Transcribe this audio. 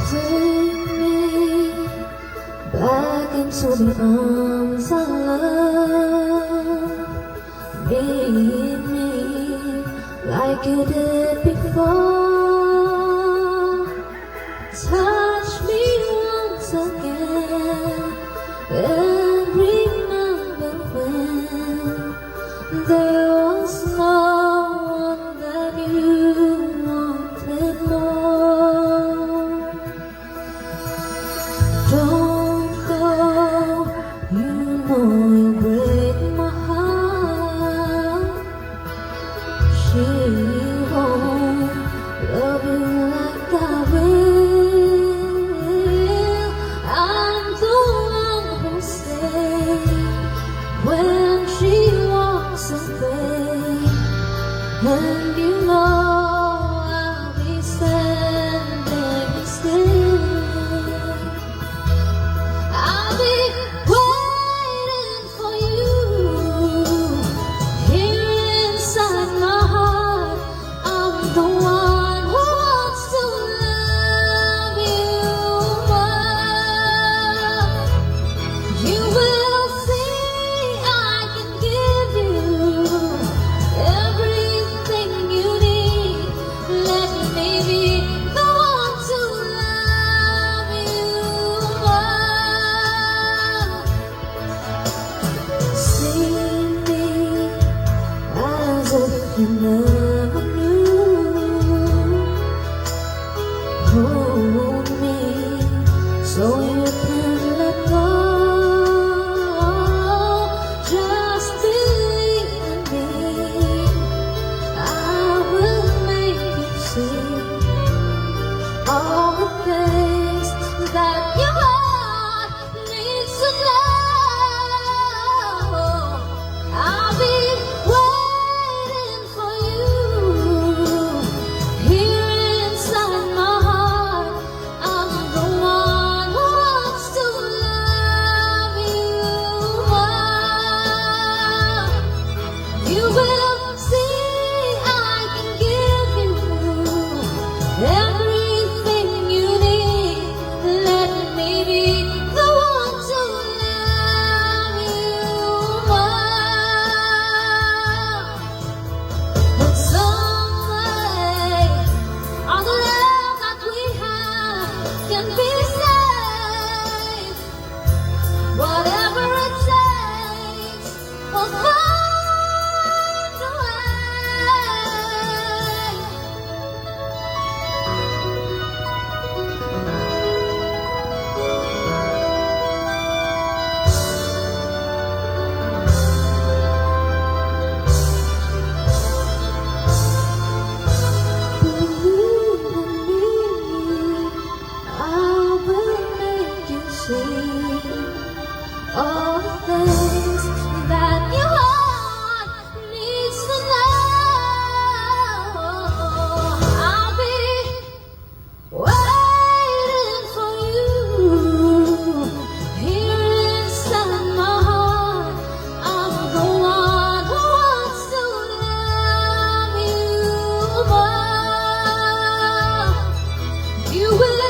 Take me back into the arms of love. Meet me like you did before. Touch me once again and remember when there was no one that you wanted more. Don't go, you know you break my heart. She won't love you like I will. I'm the one who stays when she walks away, and you know I'll be standing still. I'll be waiting for you here inside my heart. I'm the one who wants to love you more. You will see I can give you everything you need. Let me be the one to love you more. See me as if you never knew. Hold me so you can let go. Just believe in me, I will make you see all the things that your heart needs to know. I'll be waiting for you here inside my heart. I'm the one who wants to love you more. You will see I can give you everything you need. Let me be the one to love you more. But someday all the love that we have can be saved. Whatever it takes, we'll find a Believe in me, I will make you see all the things that your heart needs to know. I'll be waiting for you here inside my heart. I'm the one who wants to love you more. You will